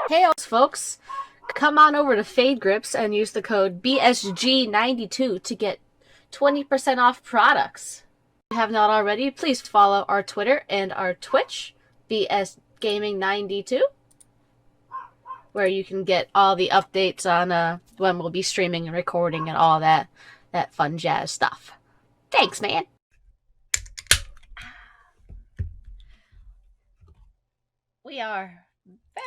Hey, folks, come on over to Fade Grips and use the code BSG92 to get 20% off products. If you have not already, please follow our Twitter and our Twitch, BSGaming92, where you can get all the updates on when we'll be streaming and recording and all that fun jazz stuff. Thanks, man. We are back.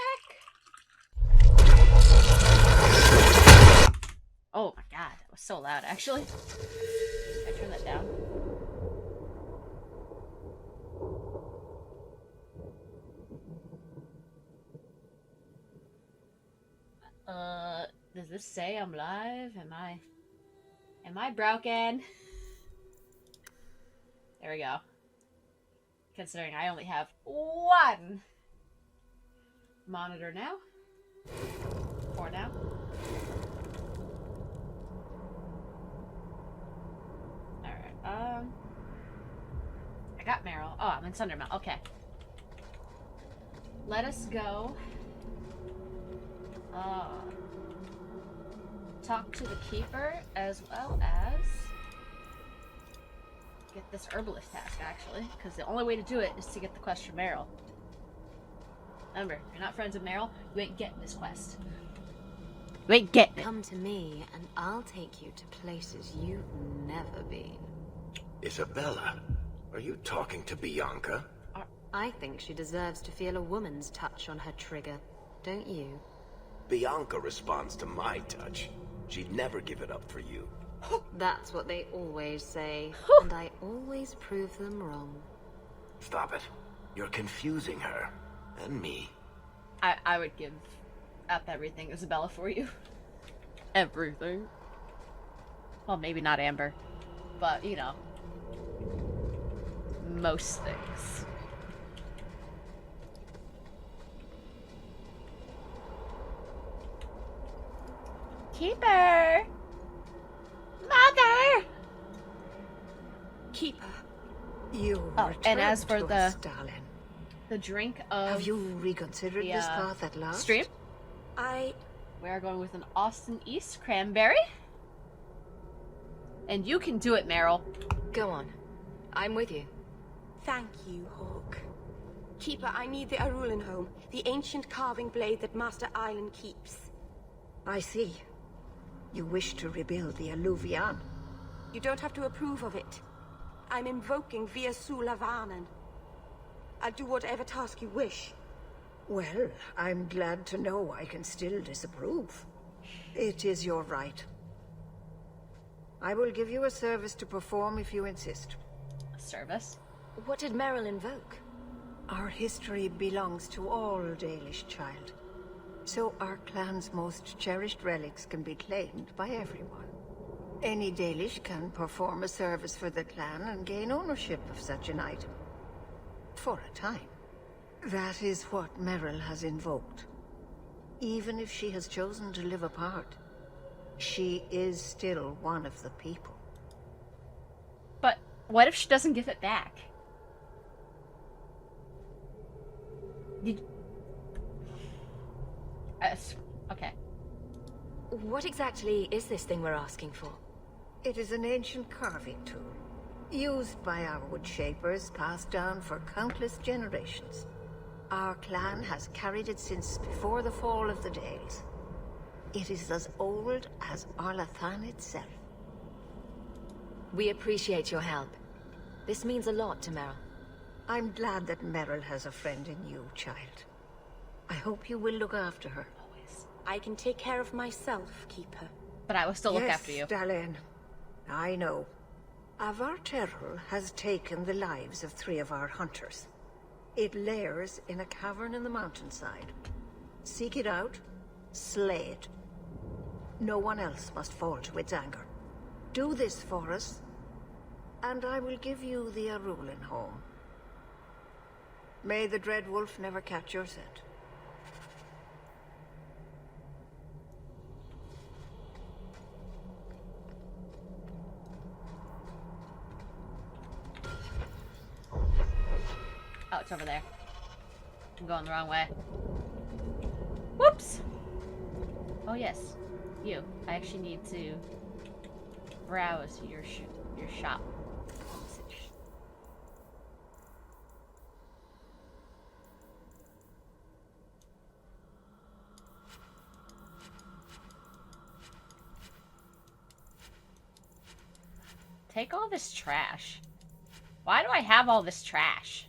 Oh my god, that was so loud, actually. I turn that down. Does this say I'm live? Am I broken? There we go. Considering I only have one monitor now. For now. Alright, I got Meryl. Oh, I'm in Sundermount. Okay. Let us go. Talk to the keeper as well as get this herbalist task, actually, because the only way to do it is to get the quest from Meryl. Remember, if you're not friends with Meryl, you ain't getting this quest. You ain't getting it. Come to me, and I'll take you to places you've never been. Isabella, are you talking to Bianca? I think she deserves to feel a woman's touch on her trigger, don't you? Bianca responds to my touch. She'd never give it up for you. That's what they always say, and I always prove them wrong. Stop it. You're confusing her. And me. I would give up everything, Isabella, for you. Everything. Well, maybe not Amber. But, you know. Most things. Keeper! Mother! Keeper. You and as for us, darling. The drink of... Have you reconsidered this path at last? Stream? We are going with an Austin East cranberry. And you can do it, Meryl. Go on. I'm with you. Thank you, Hawk. Keeper, I need the Arulin home, the ancient carving blade that Master Island keeps. I see. You wish to rebuild the Alluvian. You don't have to approve of it. I'm invoking Via Sulavanen. I'll do whatever task you wish. Well, I'm glad to know I can still disapprove. It is your right. I will give you a service to perform if you insist. A service? What did Meryl invoke? Our history belongs to all Dalish, child. So our clan's most cherished relics can be claimed by everyone. Any Dalish can perform a service for the clan and gain ownership of such an item. For a time. That is what Meryl has invoked. Even if she has chosen to live apart, she is still one of the people. But what if she doesn't give it back? Okay. What exactly is this thing we're asking for? It is an ancient carving tool, used by our wood shapers, passed down for countless generations. Our clan has carried it since before the fall of the Dales. It is as old as Arlathan itself. We appreciate your help. This means a lot to Meryl. I'm glad that Meryl has a friend in you, child. I hope you will look after her. Always. I can take care of myself, Keeper. But I will still look after you. Yes, Dalen. I know. Avar Terrell has taken the lives of 3 of our hunters. It lairs in a cavern in the mountainside. Seek it out, slay it. No one else must fall to its anger. Do this for us, and I will give you the Arulin home. May the Dread Wolf never catch your scent. Oh, it's over there. I'm going the wrong way. Whoops! Oh yes, you. I actually need to browse your shop. Take all this trash. Why do I have all this trash?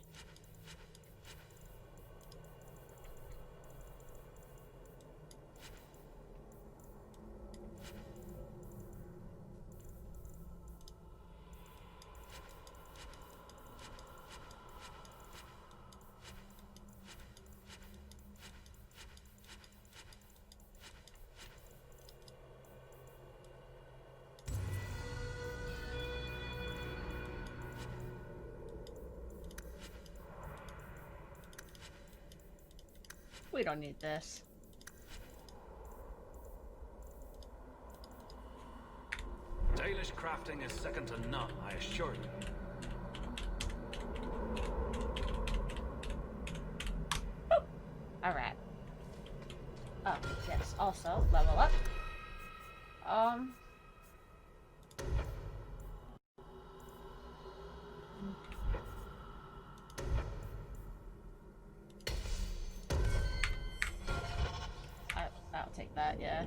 We don't need this. Dalish crafting is second to none, I assure you. Alright. Oh, yes. Also, level up. I'll take that, yeah.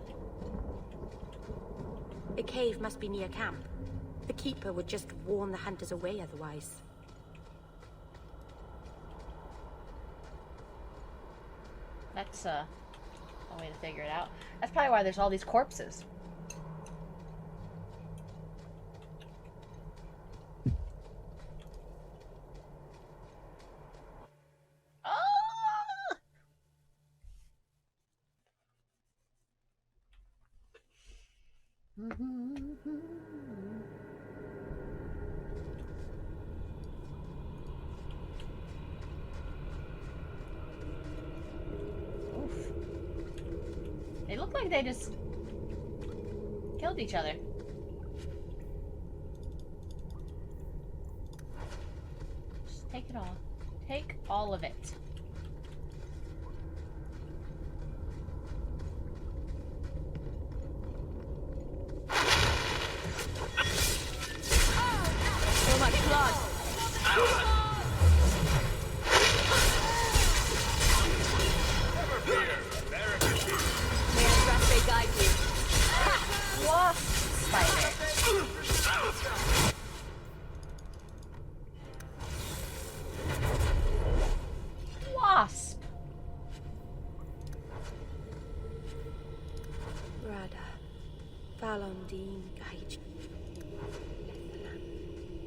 The cave must be near camp. The Keeper would just warn the hunters away otherwise. That's, a way to figure it out. That's probably why there's all these corpses. Ah! Oof. They look like they just killed each other. Just take it all. Take all of it. So much blood! May the trust guide you. Wasp spider. Wasp. Rada, Valondine, guide.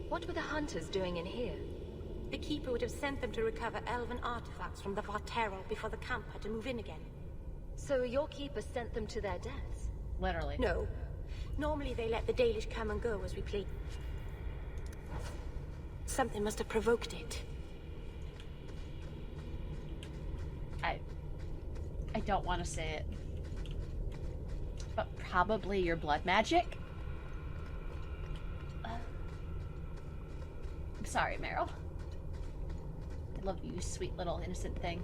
What were the hunters doing in here? The Keeper would have sent them to recover elven artifacts from the Vartero before the camp had to move in again. So your keeper sent them to their deaths? Literally. No. Normally they let the Dalish come and go as we please. Something must have provoked it. I don't want to say it. But probably your blood magic? I'm sorry, Meryl. I love you, sweet little innocent thing.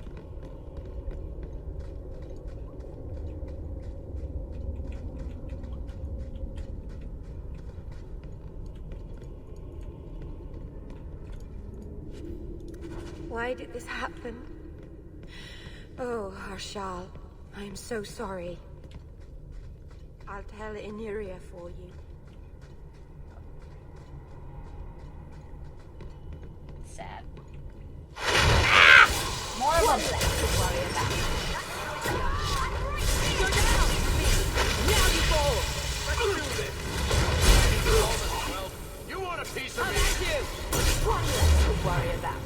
Why did this happen? Oh, Harshal, I am so sorry. I'll tell Inyria for you. Sad. Ah! More of them! To worry about. Go down! Now you fall! Let's do this! You want a piece of I'm me? at you! One less to worry about.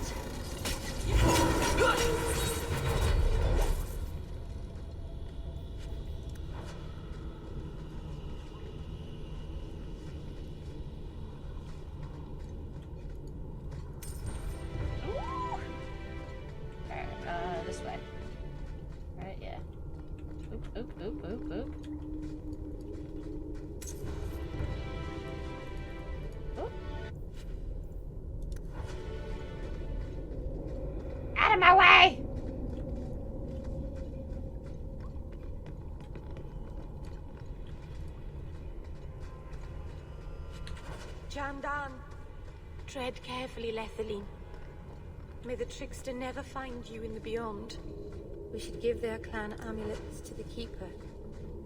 Alright, this way. Right, yeah. Oop, oop, oop, oop, oop. Oop. Out of my way! Jandan. Tread carefully, Lethaline. May the trickster never find you in the beyond. We should give their clan amulets to the Keeper.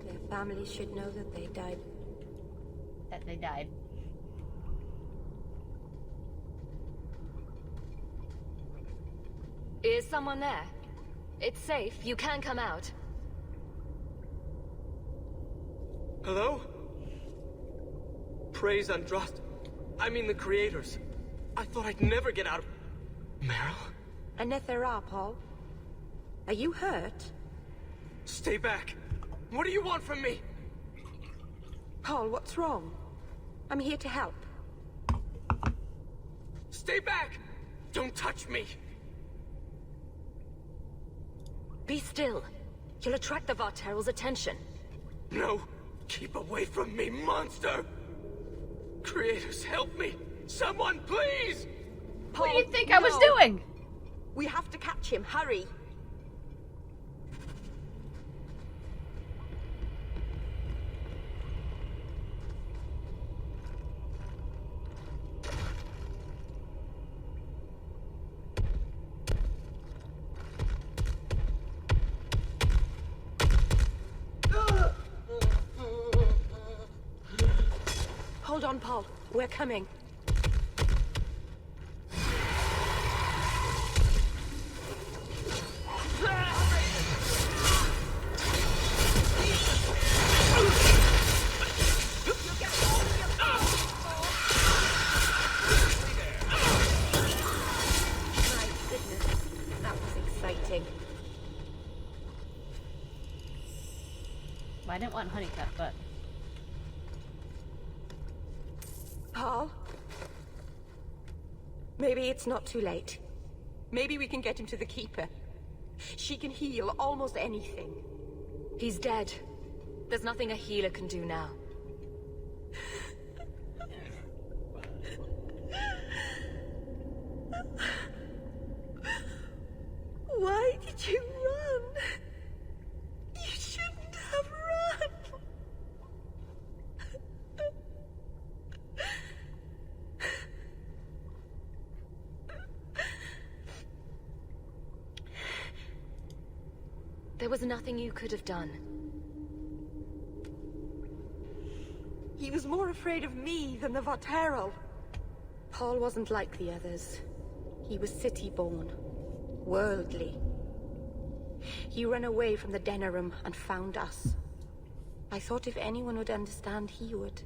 Their families should know that they died. That they died. Is someone there? It's safe. You can come out. Hello? Praise Andraste. I mean the creators. I thought I'd never get out of... Meryl? Anethera, Paul. Are you hurt? Stay back. What do you want from me? Paul, what's wrong? I'm here to help. Stay back! Don't touch me! Be still. You'll attract the Varteral's attention. No! Keep away from me, monster! Creators, help me! Someone, please! What do you think I was doing? We have to catch him. Hurry! Hold on, Paul. We're coming. My goodness, that was exciting. Well, I didn't want honeycut, but... Paul? Maybe it's not too late. Maybe we can get him to the Keeper. She can heal almost anything. He's dead. There's nothing a healer can do now. Why did you run? You shouldn't have run. There was nothing you could have done. He was more afraid of me than the Varteral. Paul wasn't like the others. He was city-born, worldly. He ran away from the Denerim and found us. I thought if anyone would understand, he would.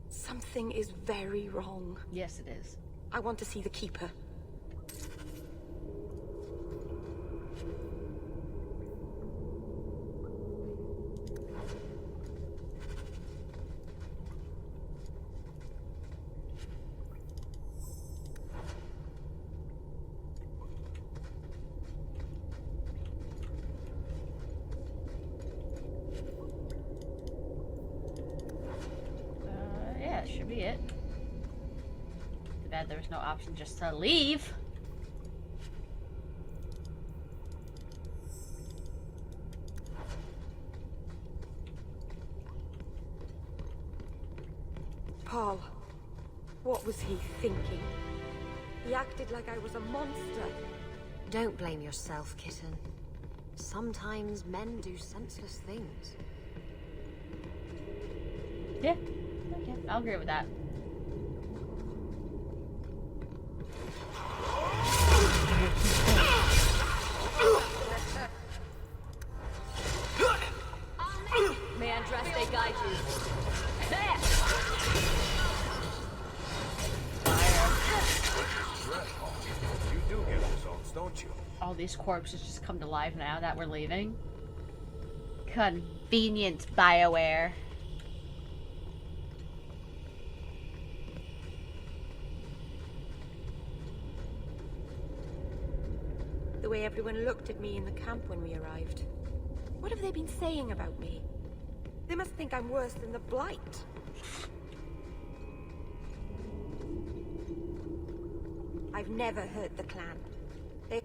Something is very wrong. Yes, it is. I want to see the Keeper. Yeah, should be it. Too bad there was no option just to leave. Paul, what was he thinking? He acted like I was a monster. Don't blame yourself, kitten. Sometimes men do senseless things. Yeah, okay, I'll agree with that. May Andraste guide you. There! You do get results, don't you? All these corpses just come to life now that we're leaving. Convenient, BioWare. The way everyone looked at me in the camp when we arrived. What have they been saying about me? They must think I'm worse than the Blight. I've never hurt the clan. They...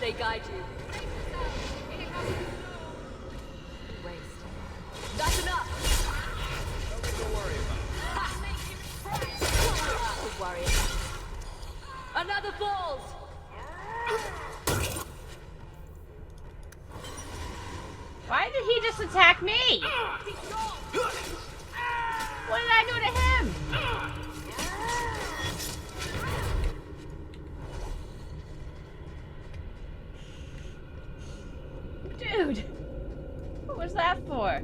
they guide you. Waste. That's enough! Nothing to worry about. Don't worry. Another balls! Why did he just attack me? What did I do to him? Dude, what was that for?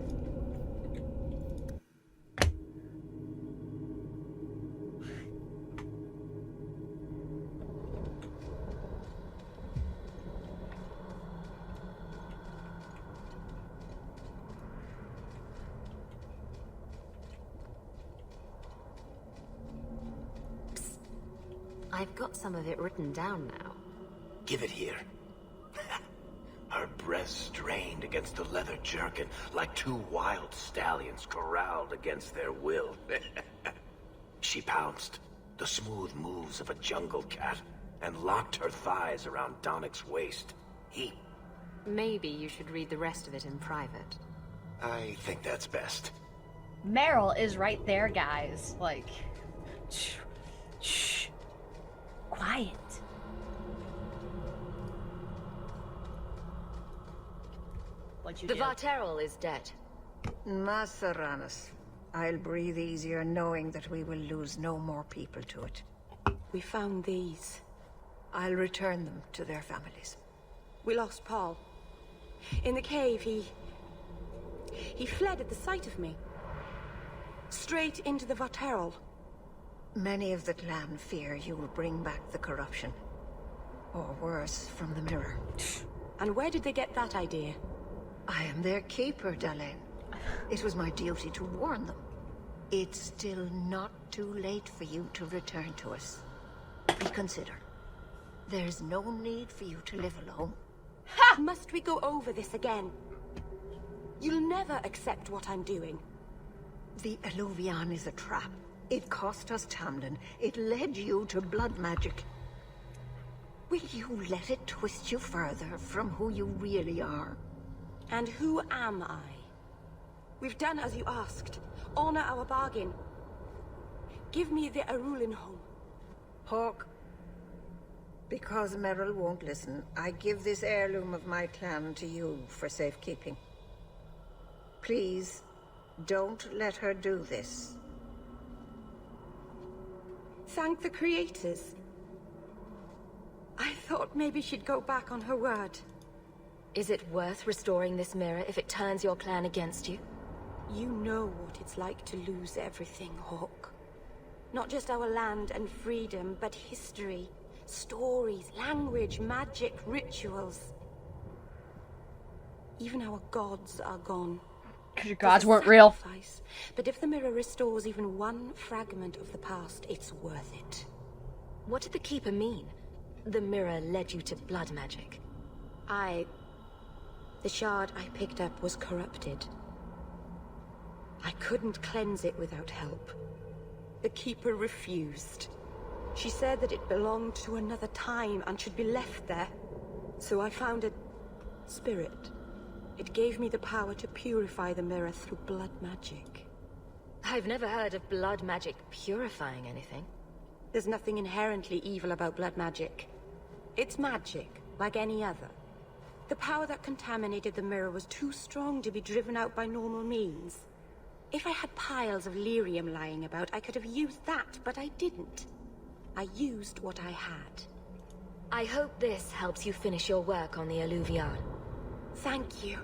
I've got some of it written down now. Give it here. Her breast strained against the leather jerkin like two wild stallions corralled against their will. She pounced, the smooth moves of a jungle cat, and locked her thighs around Donnick's waist. He... Maybe you should read the rest of it in private. I think that's best. Meryl is right there, guys. Like, shh, shh, quiet. What'd you The do? Varterol is dead. Maseranas. I'll breathe easier knowing that we will lose no more people to it. We found these. I'll return them to their families. We lost Paul. In the cave, he fled at the sight of me. Straight into the Varterol. Many of the clan fear you will bring back the corruption. Or worse, from the mirror. And where did they get that idea? I am their keeper, Dalain. It was my duty to warn them. It's still not too late for you to return to us. Reconsider. There's no need for you to live alone. Ha! Must we go over this again? You'll never accept what I'm doing. The Alluvion is a trap. It cost us Tamlin. It led you to blood magic. Will you let it twist you further from who you really are? And who am I? We've done as you asked. Honor our bargain. Give me the Arulin home. Hawk, because Meryl won't listen, I give this heirloom of my clan to you for safekeeping. Please, don't let her do this. Thank the creators. I thought maybe she'd go back on her word. Is it worth restoring this mirror if it turns your clan against you? You know what it's like to lose everything, Hawk. Not just our land and freedom, but history, stories, language, magic, rituals. Even our gods are gone. Because your gods weren't real. Sacrifice. But if the mirror restores even one fragment of the past, it's worth it. What did the Keeper mean? The mirror led you to blood magic. The shard I picked up was corrupted. I couldn't cleanse it without help. The Keeper refused. She said that it belonged to another time and should be left there. So I found a spirit. It gave me the power to purify the mirror through blood magic. I've never heard of blood magic purifying anything. There's nothing inherently evil about blood magic. It's magic, like any other. The power that contaminated the mirror was too strong to be driven out by normal means. If I had piles of lyrium lying about, I could have used that, but I didn't. I used what I had. I hope this helps you finish your work on the Alluvion. Thank you.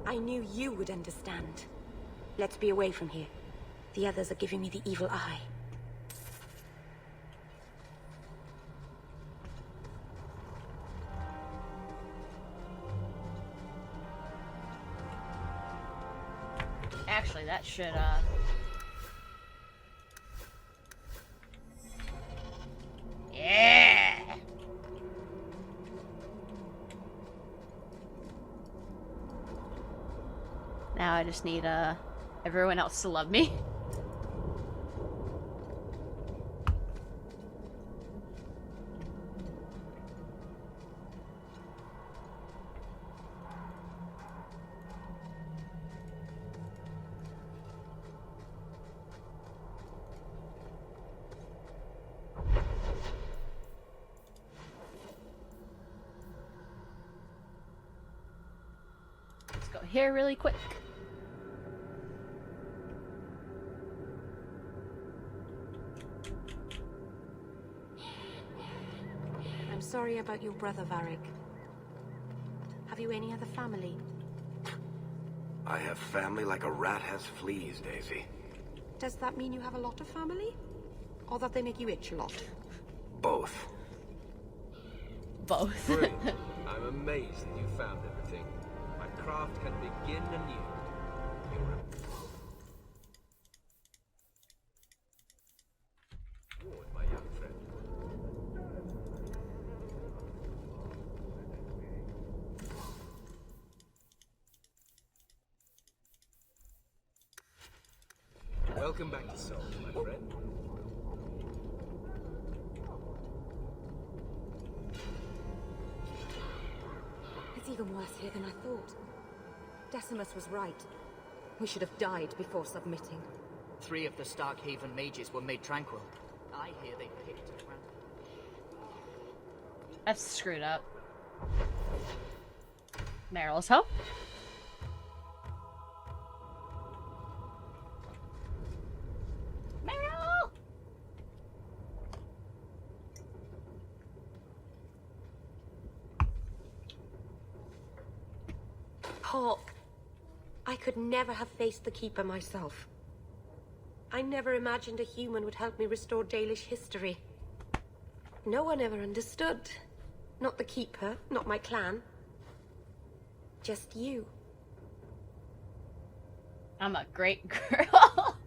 I knew you would understand. Let's be away from here. The others are giving me the evil eye. Actually, that should, yeah! Now I just need, everyone else to love me. here really quick. I'm sorry about your brother, Varric. Have you any other family? I have family like a rat has fleas, Daisy. Does that mean you have a lot of family? Or that they make you itch a lot? Both. Both. Brilliant. I'm amazed that you found everything. My craft can begin anew. You're reward, my young friend. Welcome back to Seoul, my friend. It's even worse here than I thought. Decimus was right. We should have died before submitting. 3 of the Starkhaven mages were made tranquil. I hear they picked at random. That's screwed up. Meryl's home. Meryl! Hawk, I could never have faced the Keeper myself. I never imagined a human would help me restore Dalish history. No one ever understood. Not the Keeper, not my clan. Just you. I'm a great girl.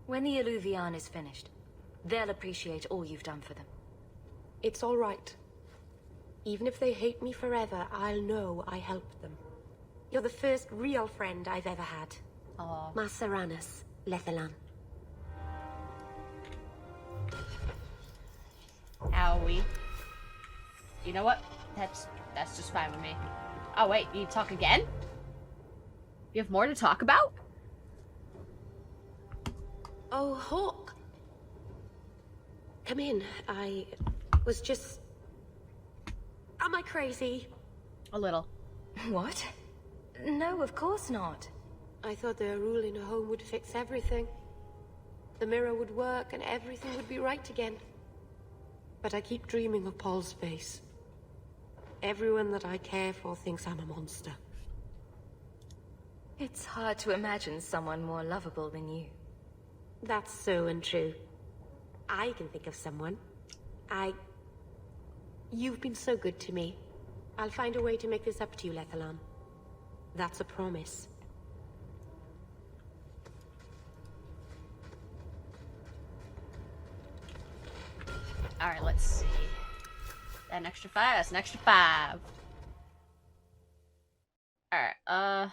When the Illuvian is finished, they'll appreciate all you've done for them. It's all right. Even if they hate me forever, I'll know I helped them. You're the first real friend I've ever had. Aw. Maceranus, Lethalan. Owie. You know what? That's just fine with me. Oh wait, you talk again? You have more to talk about? Oh, Hawk. Come in. I was just... Am I crazy? A little. What? No, of course not. I thought their rule in a home would fix everything. The mirror would work and everything would be right again. But I keep dreaming of Paul's face. Everyone that I care for thinks I'm a monster. It's hard to imagine someone more lovable than you. That's so untrue. I can think of someone. You've been so good to me. I'll find a way to make this up to you, Lethalan. That's a promise. Alright, let's see. An extra 5? That's an extra 5. Alright,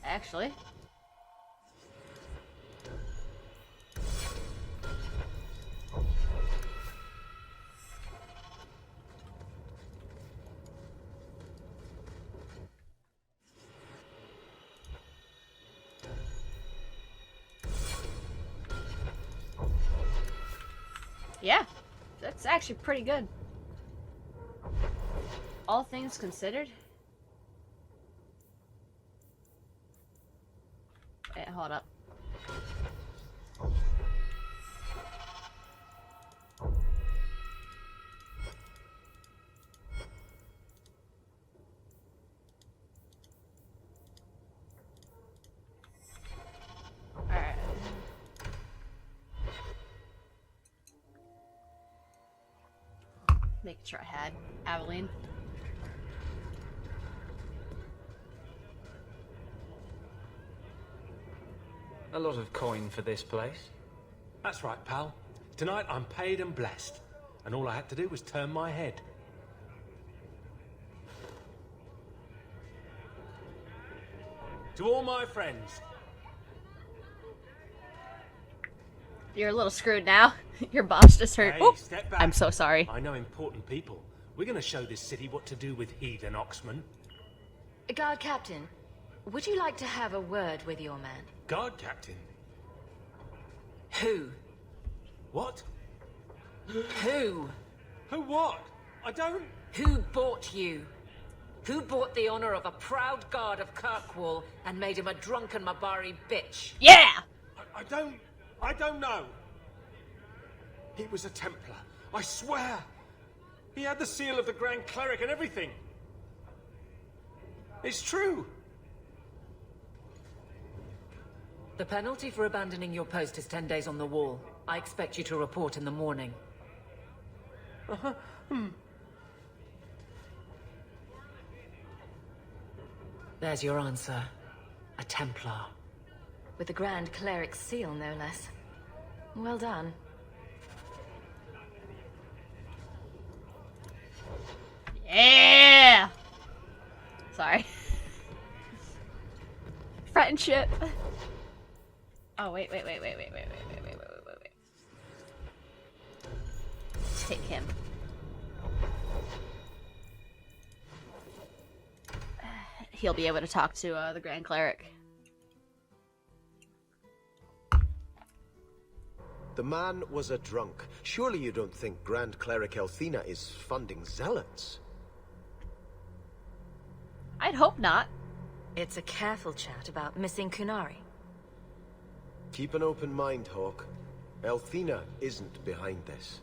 actually... Yeah, that's actually pretty good. All things considered. Wait, hold up. Alright. Making sure I had Aveline. A lot of coin for this place. That's right, pal. Tonight I'm paid and blessed. And all I had to do was turn my head. To all my friends. You're a little screwed now. Your boss just hurt. Hey, Oh, step back. I'm so sorry. I know important people. We're gonna show this city what to do with heathen Oxman. Guard Captain, would you like to have a word with your man? Guard captain. Who? What? Who? Who what? I don't... Who bought you? Who bought the honor of a proud guard of Kirkwall and made him a drunken Mabari bitch? Yeah! I don't know. He was a Templar. I swear. He had the seal of the Grand Cleric and everything. It's true. The penalty for abandoning your post is 10 days on the wall. I expect you to report in the morning. There's your answer. A Templar. With the Grand Cleric's seal, no less. Well done. Yeah! Sorry. Friendship. Oh, wait. Take him. He'll be able to talk to the Grand Cleric. The man was a drunk. Surely you don't think Grand Cleric Elthina is funding zealots? I'd hope not. It's a careful chat about missing Kunari. Keep an open mind, Hawk. Elthina isn't behind this.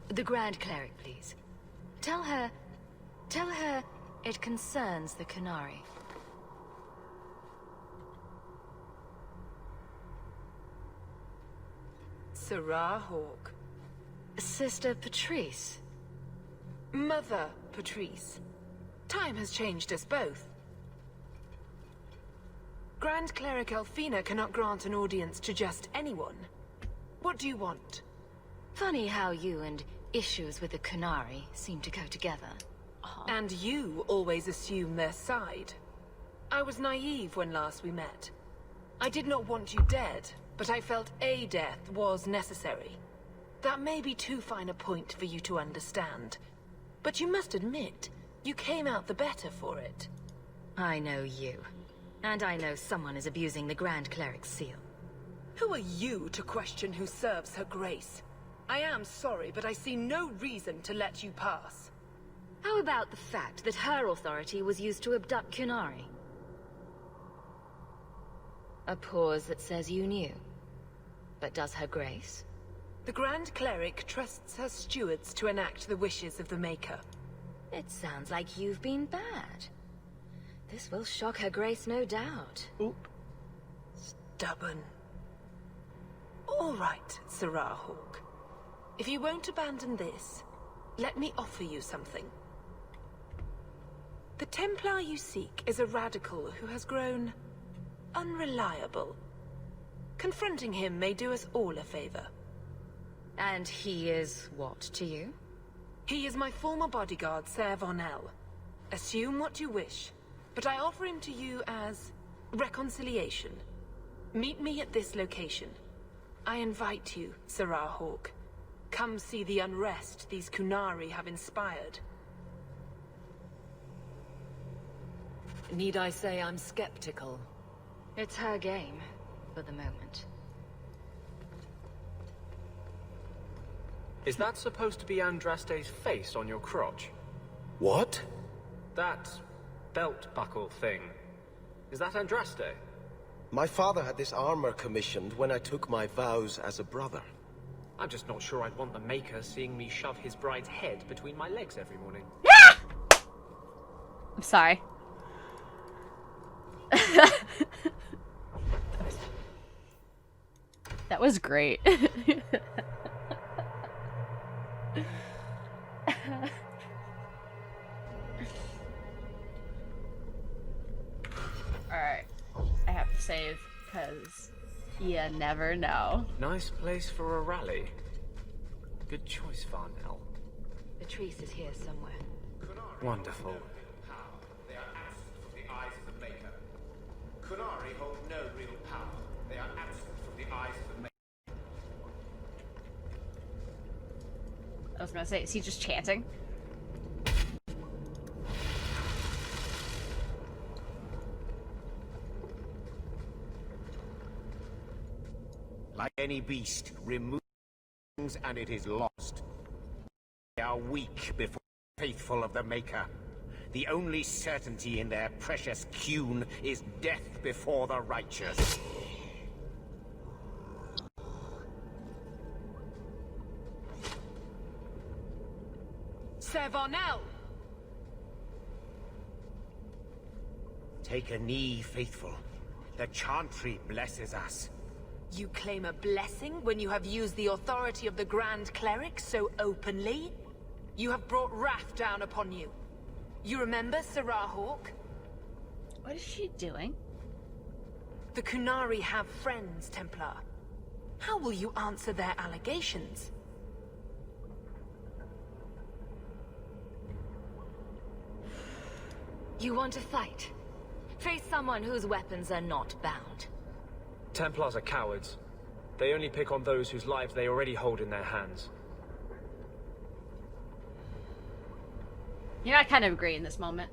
The Grand Cleric, please. Tell her it concerns the Kunari. Sarah Hawk. Sister Patrice. Mother Patrice. Time has changed us both. Grand Cleric Elfina cannot grant an audience to just anyone. What do you want? Funny how you and issues with the Kunari seem to go together. And you always assume their side. I was naive when last we met. I did not want you dead, but I felt a death was necessary. That may be too fine a point for you to understand. But you must admit, you came out the better for it. I know you. And I know someone is abusing the Grand Cleric's seal. Who are you to question who serves her grace? I am sorry, but I see no reason to let you pass. How about the fact that her authority was used to abduct Kunari? A pause that says you knew. But does her grace? The Grand Cleric trusts her stewards to enact the wishes of the Maker. It sounds like you've been bad. This will shock her grace, no doubt. Oop. Stubborn. All right, Sarah Hawk. If you won't abandon this, let me offer you something. The Templar you seek is a radical who has grown unreliable. Confronting him may do us all a favor. And he is what to you? He is my former bodyguard, Ser Vonel. Assume what you wish, but I offer him to you as reconciliation. Meet me at this location. I invite you, Sarah Hawk. Come see the unrest these Kunari have inspired. Need I say I'm skeptical? It's her game, for the moment. Is that supposed to be Andraste's face on your crotch? What? That belt buckle thing. Is that Andraste? My father had this armor commissioned when I took my vows as a brother. I'm just not sure I'd want the Maker seeing me shove his bride's head between my legs every morning. I'm sorry. That was great. Alright. I have to save, because you never know. Nice place for a rally. Good choice, Varnell. Patrice is here somewhere. Wonderful. They are absent from the eyes of the Maker. Kunari hold no real power. They are absent from I was gonna say, is he just chanting? Like any beast, remove and it is lost. They are weak before faithful of the Maker. The only certainty in their precious Qun is death before the righteous. Sevonel! Take a knee, faithful. The Chantry blesses us. You claim a blessing when you have used the authority of the Grand Cleric so openly? You have brought wrath down upon you. You remember Sarah Hawk? What is she doing? The Kunari have friends, Templar. How will you answer their allegations? You want to fight? Face someone whose weapons are not bound. Templars are cowards. They only pick on those whose lives they already hold in their hands. You know, I kind of agree in this moment.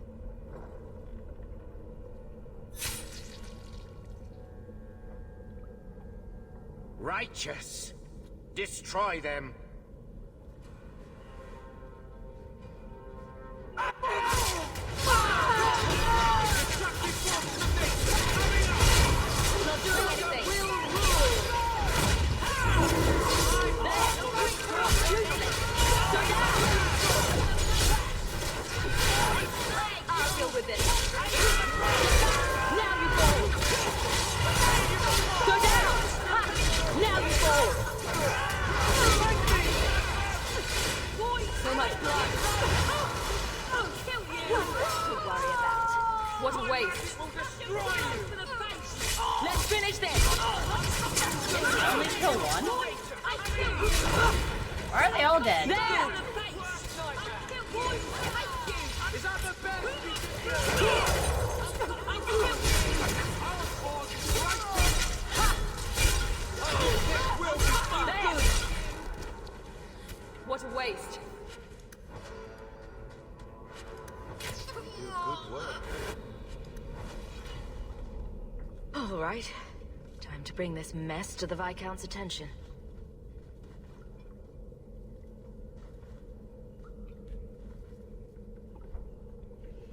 Righteous! Destroy them! What a waste. Let's finish this! Only kill one? Or are they all dead? There! What a waste. Good work. All right. Time to bring this mess to the Viscount's attention.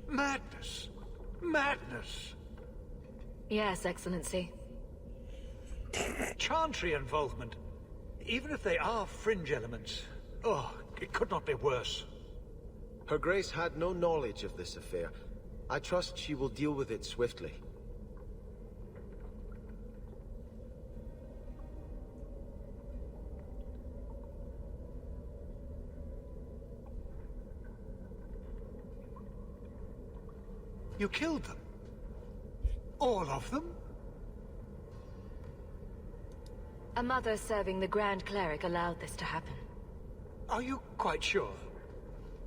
Madness! Madness! Yes, Excellency. Chantry involvement. Even if they are fringe elements. Oh, it could not be worse. Her Grace had no knowledge of this affair. I trust she will deal with it swiftly. You killed them? All of them? A mother serving the Grand Cleric allowed this to happen. Are you quite sure?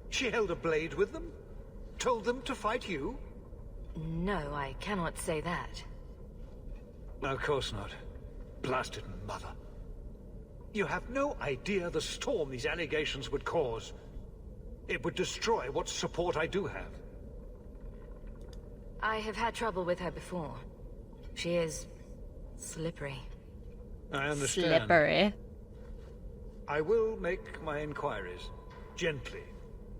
She held a blade with them? Told them to fight you? No, I cannot say that. Of course not. Blasted mother. You have no idea the storm these allegations would cause. It would destroy what support I do have. I have had trouble with her before. She is slippery. I understand. Slippery. I will make my inquiries. Gently.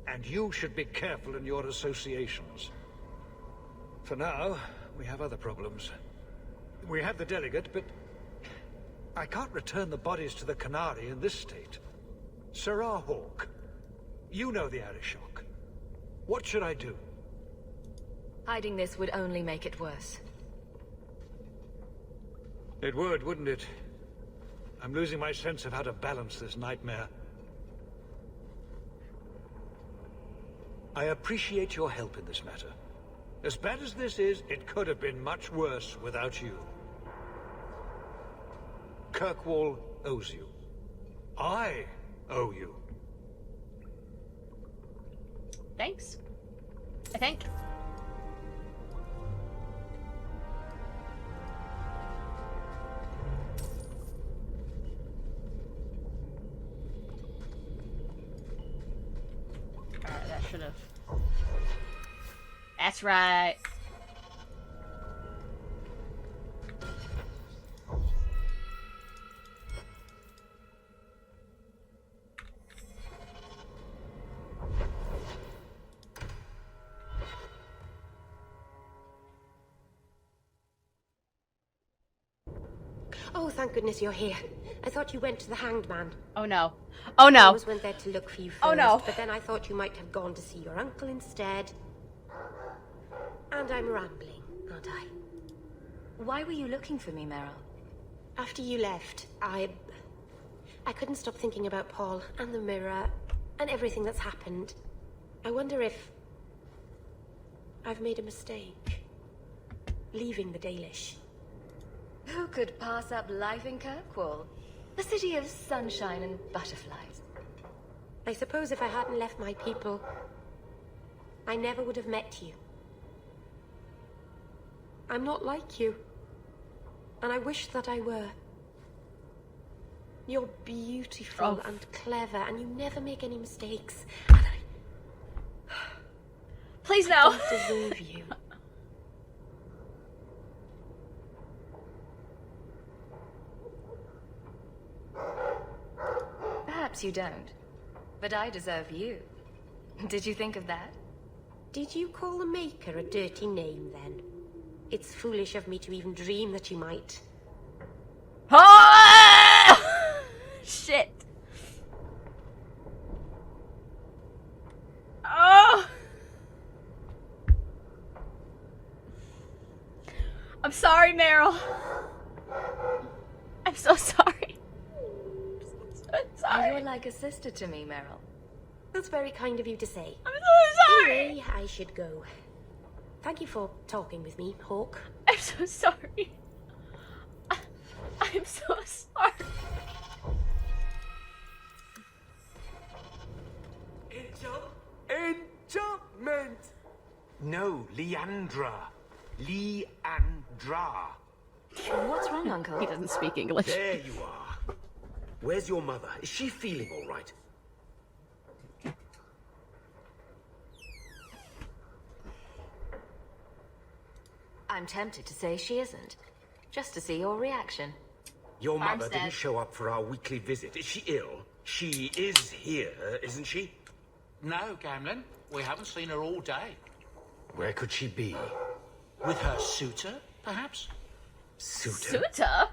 And you should be careful in your associations. For now, we have other problems. We have the delegate, but I can't return the bodies to the Canary in this state. Sarah Hawk, you know the Arishok. What should I do? Hiding this would only make it worse. It would, wouldn't it? I'm losing my sense of how to balance this nightmare. I appreciate your help in this matter. As bad as this is, it could have been much worse without you. Kirkwall owes you. I owe you. Thanks. I think. should have. That's right. Oh, thank goodness you're here. I thought you went to the Hanged Man. Oh no. Oh no. I always went there to look for you first, oh no. But then I thought you might have gone to see your uncle instead. And I'm rambling, aren't I? Why were you looking for me, Meryl? After you left, I couldn't stop thinking about Paul and the mirror and everything that's happened. I wonder if I've made a mistake leaving the Dalish. Who could pass up life in Kirkwall? The city of sunshine and butterflies. I suppose if I hadn't left my people, I never would have met you. I'm not like you, and I wish that I were. You're beautiful and clever, and you never make any mistakes. And Please no. I don't deserve you. Perhaps you don't. But I deserve you. Did you think of that? Did you call the Maker a dirty name, then? It's foolish of me to even dream that you might. Oh! Shit. Oh! I'm sorry, Meryl. I'm so sorry. I'm so sorry. You're like a sister to me, Meryl. That's very kind of you to say. I'm so sorry. Anyway, I should go. Thank you for talking with me, Hawk. I'm so sorry. I'm so sorry. Enchantment! No, Leandra. Leandra. What's wrong, Uncle? He doesn't speak English. There you are. Where's your mother? Is she feeling all right? I'm tempted to say she isn't. Just to see your reaction. Your mother Farmstead. didn't show up for our weekly visit. Is she ill? She is here, isn't she? No, Gamlin. We haven't seen her all day. Where could she be? With her suitor, perhaps? Suitor? Suitor?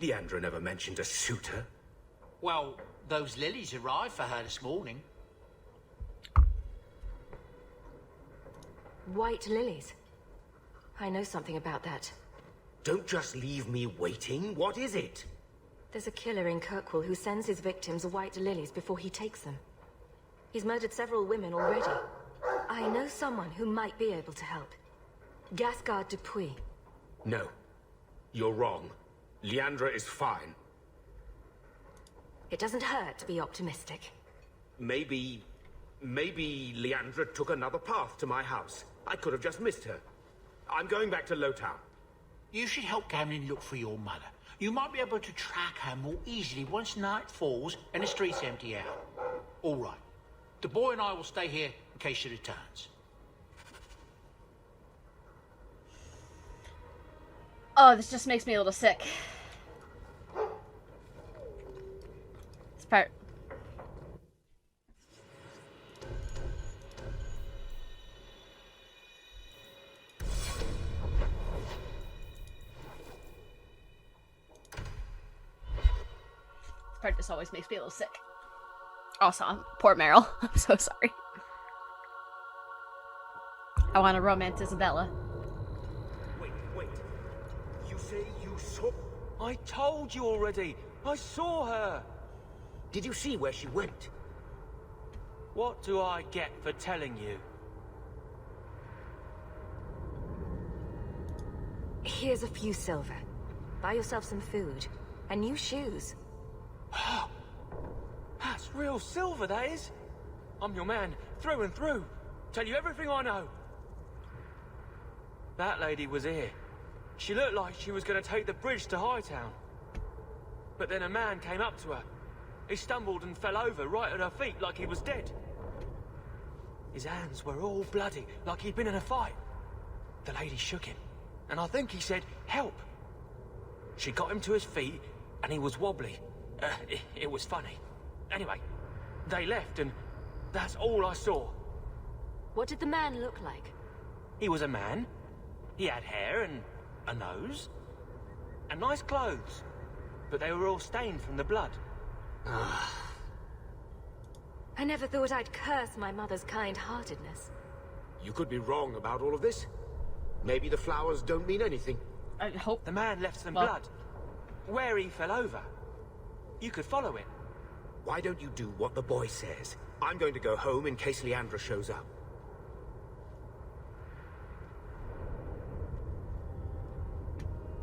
Leandra never mentioned a suitor. Well, those lilies arrived for her this morning. White lilies. I know something about that. Don't just leave me waiting. What is it? There's a killer in Kirkwall who sends his victims white lilies before he takes them. He's murdered several women already. I know someone who might be able to help. Gasgard Dupuis. No. You're wrong. Leandra is fine. It doesn't hurt to be optimistic. Maybe Leandra took another path to my house. I could have just missed her. I'm going back to Lowtown. You should help Gamlin look for your mother. You might be able to track her more easily once night falls and the streets empty out. All right. The boy and I will stay here in case she returns. Oh, this just makes me a little sick. This part. This part just always makes me a little sick. Also, poor Meryl. I'm so sorry. I want to romance Isabella. Wait. You say you saw... I told you already. I saw her. Did you see where she went? What do I get for telling you? Here's a few silver. Buy yourself some food. And new shoes. That's real silver, that is. I'm your man, through and through. Tell you everything I know. That lady was here. She looked like she was going to take the bridge to Hightown. But then a man came up to her. He stumbled and fell over right at her feet like he was dead. His hands were all bloody, like he'd been in a fight. The lady shook him, and I think he said, "Help." She got him to his feet, and he was wobbly. It was funny. Anyway, they left, and that's all I saw. What did the man look like? He was a man. He had hair and a nose. And nice clothes. But they were all stained from the blood. I never thought I'd curse my mother's kind-heartedness. You could be wrong about all of this. Maybe the flowers don't mean anything. I hope The man left some blood. Where he fell over. You could follow it. Why don't you do what the boy says? I'm going to go home in case Leandra shows up.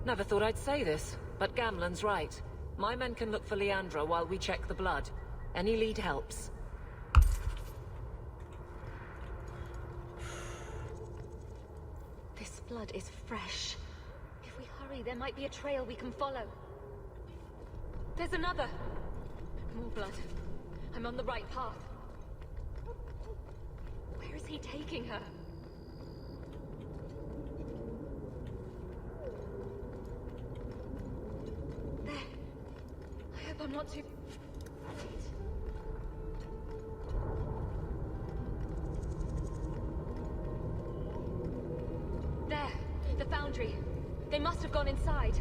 Never thought I'd say this, but Gamlen's right. My men can look for Leandra while we check the blood. Any lead helps. This blood is fresh. If we hurry, there might be a trail we can follow. There's another! More blood. I'm on the right path. Where is he taking her? There. I hope I'm not too... There. The foundry. They must have gone inside.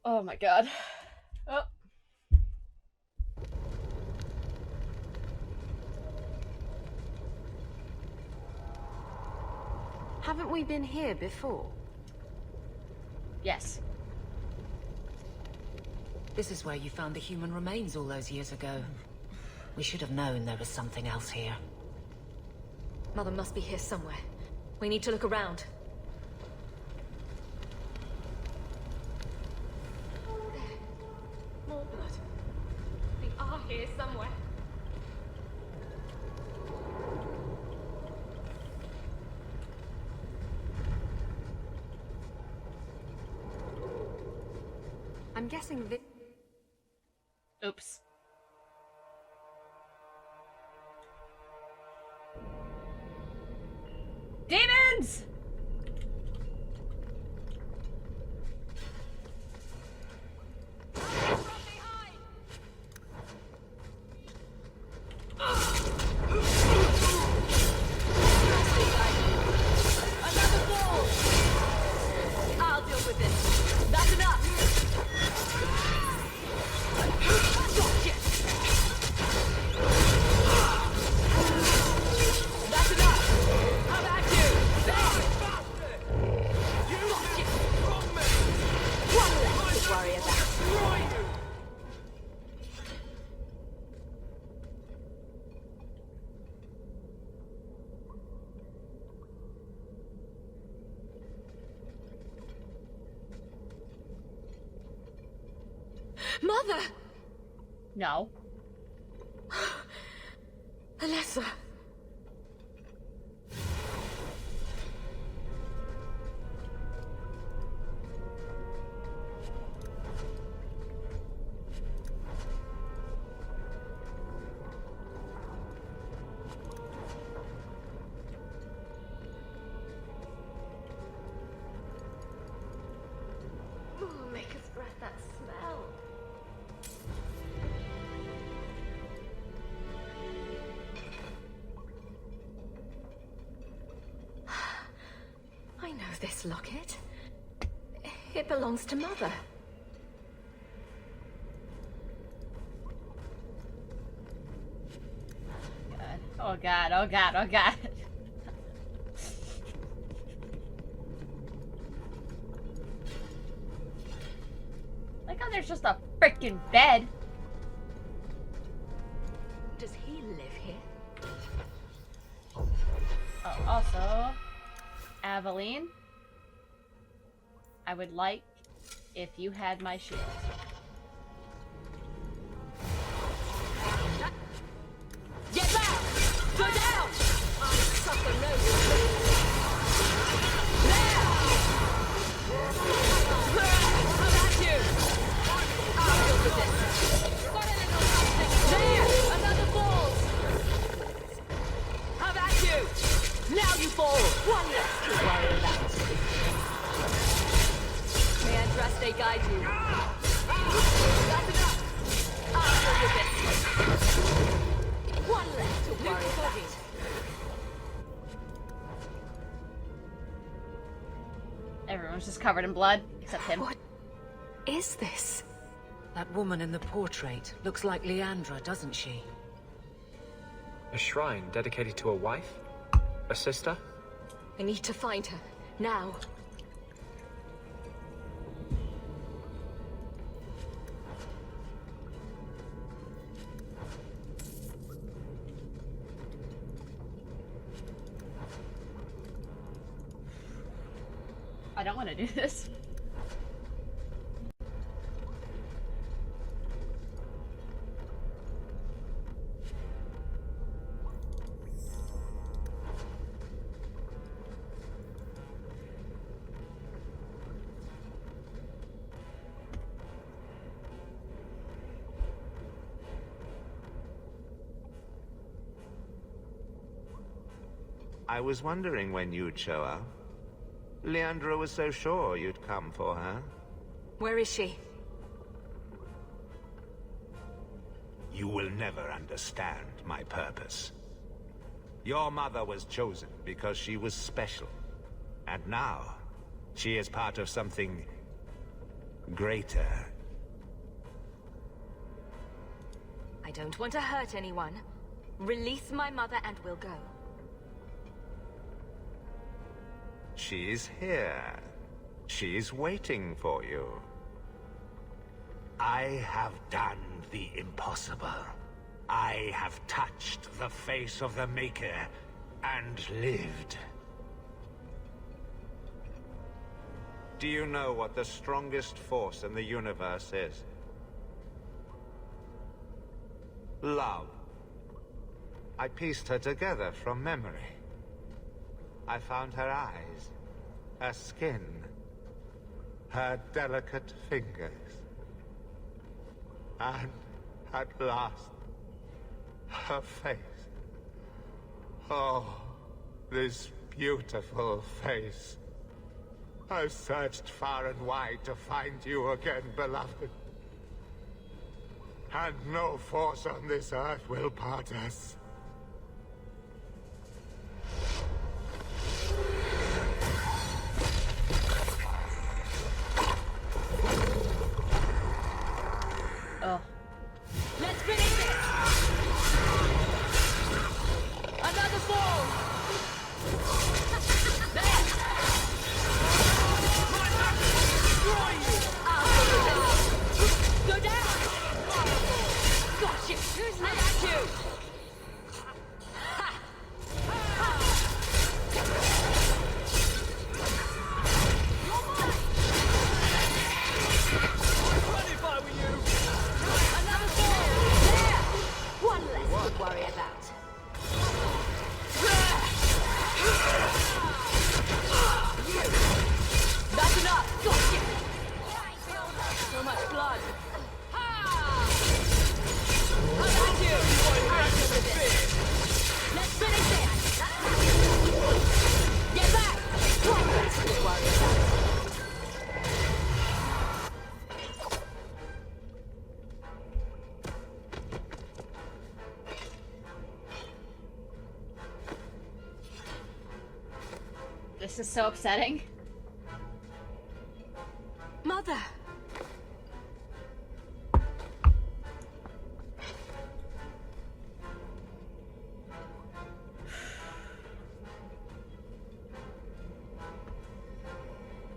Oh my god. Oh. Haven't we been here before? Yes. This is where you found the human remains all those years ago. We should have known there was something else here. Mother must be here somewhere. We need to look around. There. More blood. They are here somewhere. I'm guessing Vic... Oops. Demons! I'll deal with this. That's enough. That's enough. How about you? One less to worry about. Mother! No. Alessa. Ooh, make us breath that smell. I know this locket. It belongs to Mother. God. Oh god, oh god, oh god. Like how there's just a freaking bed. Does he live here? Oh, also, Aveline, I would like if you had my shield. Get back! Go down! I suffer no defeat. There! How about you? I'll Now you fall! One less to worry about. May Andraste guide you. That's enough! I'll do your best. One less to worry about. Everyone's just covered in blood, except him. What is this? That woman in the portrait looks like Leandra, doesn't she? A shrine dedicated to a wife? A sister? I need to find her. Now. I don't want to do this. I was wondering when you'd show up. Leandra was so sure you'd come for her. Where is she? You will never understand my purpose. Your mother was chosen because she was special. And now, she is part of something greater. I don't want to hurt anyone. Release my mother and we'll go. She's here. She's waiting for you. I have done the impossible. I have touched the face of the Maker and lived. Do you know what the strongest force in the universe is? Love. I pieced her together from memory. I found her eyes, her skin, her delicate fingers. And at last, her face. Oh, this beautiful face. I've searched far and wide to find you again, beloved. And no force on this earth will part us. Oh. Let's finish this! Another fall! There! Destroy you! Go down! Got you! I got you! Ha! If I were you! Another fall! There! One less to worry about. That's enough! Got you! So much blood! I got you! Out of this! Let's finish this! Get back! One less to worry about. This is so upsetting. Mother!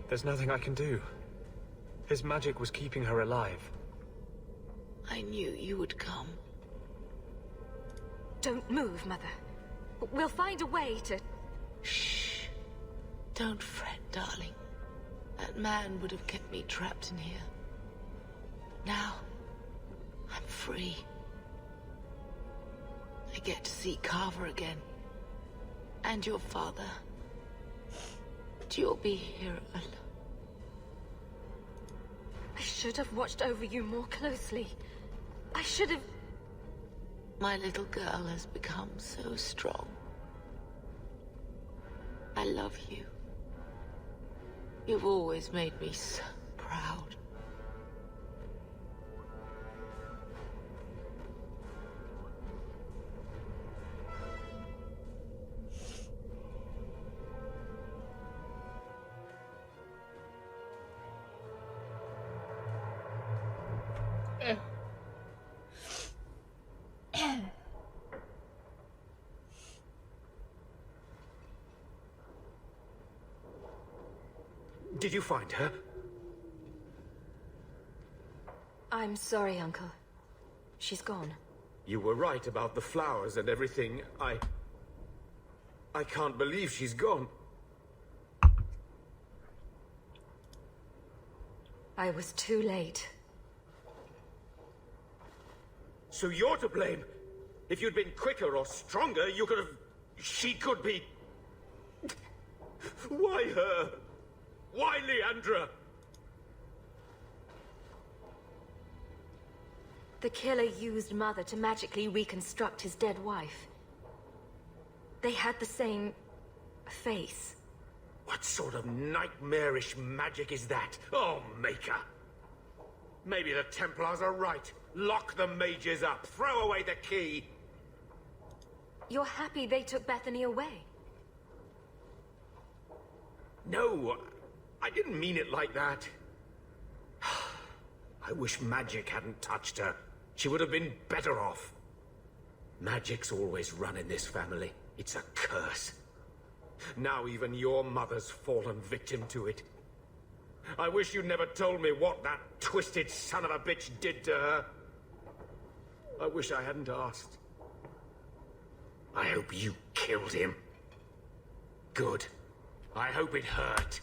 There's nothing I can do. His magic was keeping her alive. I knew you would come. Don't move, Mother. We'll find a way to... Shh. Don't fret, darling. That man would have kept me trapped in here. Now, I'm free. I get to see Carver again. And your father. But you'll be here alone. I should have watched over you more closely. I should have... My little girl has become so strong. I love you. You've always made me so proud. Did you find her? I'm sorry, Uncle. She's gone. You were right about the flowers and everything. I can't believe she's gone. I was too late. So you're to blame. If you'd been quicker or stronger, you could have... She could be... Why her? Why Leandra? The killer used Mother to magically reconstruct his dead wife. They had the same... face. What sort of nightmarish magic is that? Oh, Maker! Maybe the Templars are right. Lock the mages up. Throw away the key. You're happy they took Bethany away? No, I didn't mean it like that. I wish magic hadn't touched her. She would have been better off. Magic's always run in this family. It's a curse. Now even your mother's fallen victim to it. I wish you'd never told me what that twisted son of a bitch did to her. I wish I hadn't asked. I hope you killed him. Good. I hope it hurt.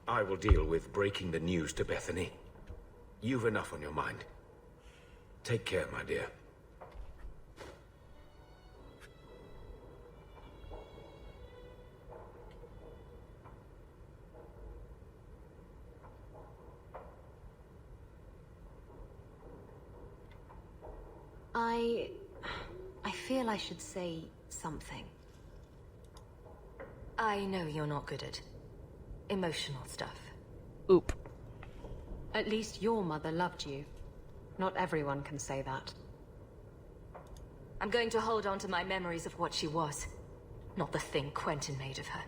I will deal with breaking the news to Bethany. You've enough on your mind. Take care, my dear. I feel I should say something. I know you're not good at emotional stuff. Oop. At least your mother loved you. Not everyone can say that. I'm going to hold on to my memories of what she was, not the thing Quentin made of her.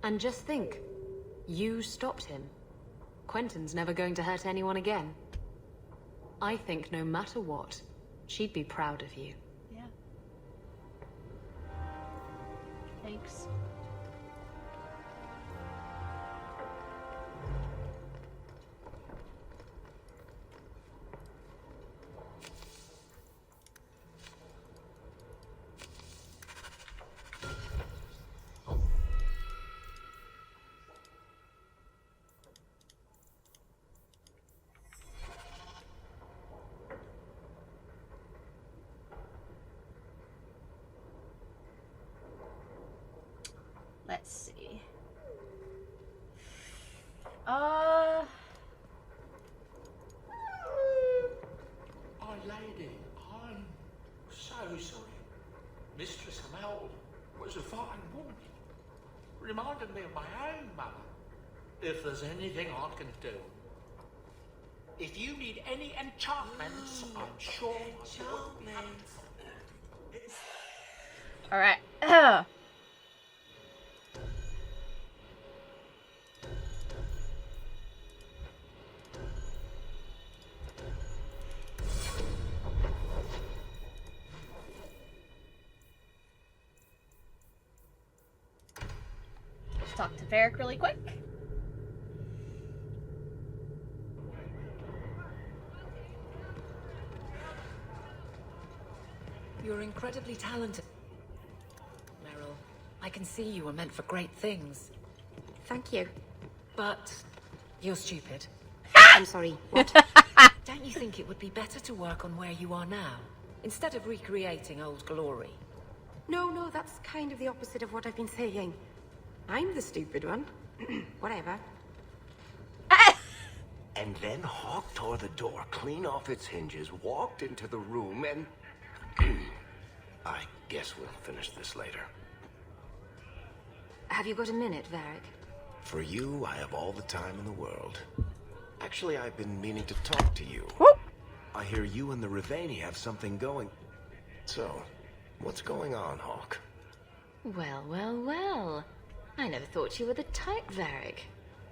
And just think, you stopped him. Quentin's never going to hurt anyone again. I think no matter what, she'd be proud of you. Yeah. Thanks. Let's see. Oh, lady, I'm so sorry. Mistress Hamel was a fine woman. Reminded me of my own mother. If there's anything I can do. If you need any enchantments, I'm sure I will be happy. All right. Talk to Varric really quick. You're incredibly talented, Meryl. I can see you were meant for great things. Thank you. But you're stupid. I'm sorry, what? Don't you think it would be better to work on where you are now, instead of recreating old glory? No, that's kind of the opposite of what I've been saying. I'm the stupid one. Whatever. And then Hawk tore the door clean off its hinges, walked into the room, and... I Guess we'll finish this later. Have you got a minute, Varric? For you, I have all the time in the world. Actually, I've been meaning to talk to you. I hear you and the Rivani have something going. So, what's going on, Hawk? Well, well, well. I never thought you were the type, Varric.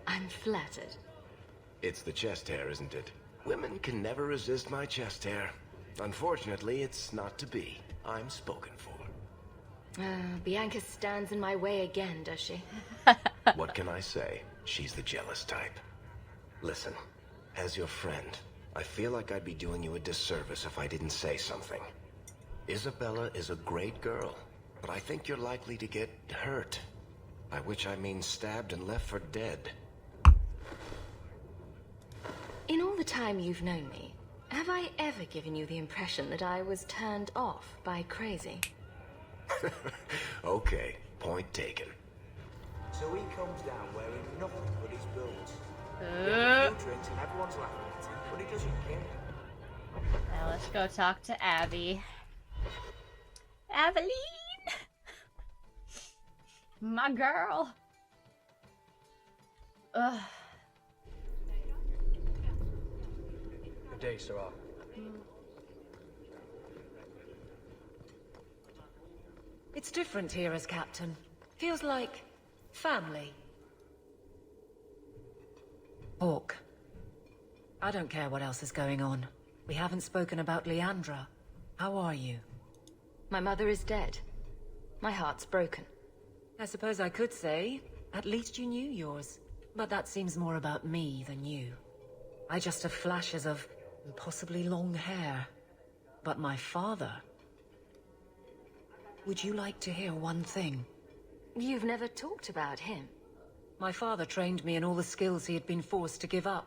I'm flattered. It's the chest hair, isn't it? Women can never resist my chest hair. Unfortunately, it's not to be. I'm spoken for. Bianca stands in my way again, does she? What can I say? She's the jealous type. Listen, as your friend, I feel like I'd be doing you a disservice if I didn't say something. Isabella is a great girl, but I think you're likely to get hurt. By which I mean stabbed and left for dead. In all the time you've known me, have I ever given you the impression that I was turned off by crazy? Okay, point taken. So he comes down wearing nothing but his boots. A few drinks and everyone's laughing at him, but he doesn't care. Now let's go talk to Abby. Aveline! My girl. Ugh. Good day, Sarah. It's different here as captain. Feels like family. Hawk. I don't care what else is going on. We haven't spoken about Leandra. How are you? My mother is dead. My heart's broken. I suppose I could say, at least you knew yours. But that seems more about me than you. I just have flashes of impossibly long hair. But my father... Would you like to hear one thing? You've never talked about him. My father trained me in all the skills he had been forced to give up.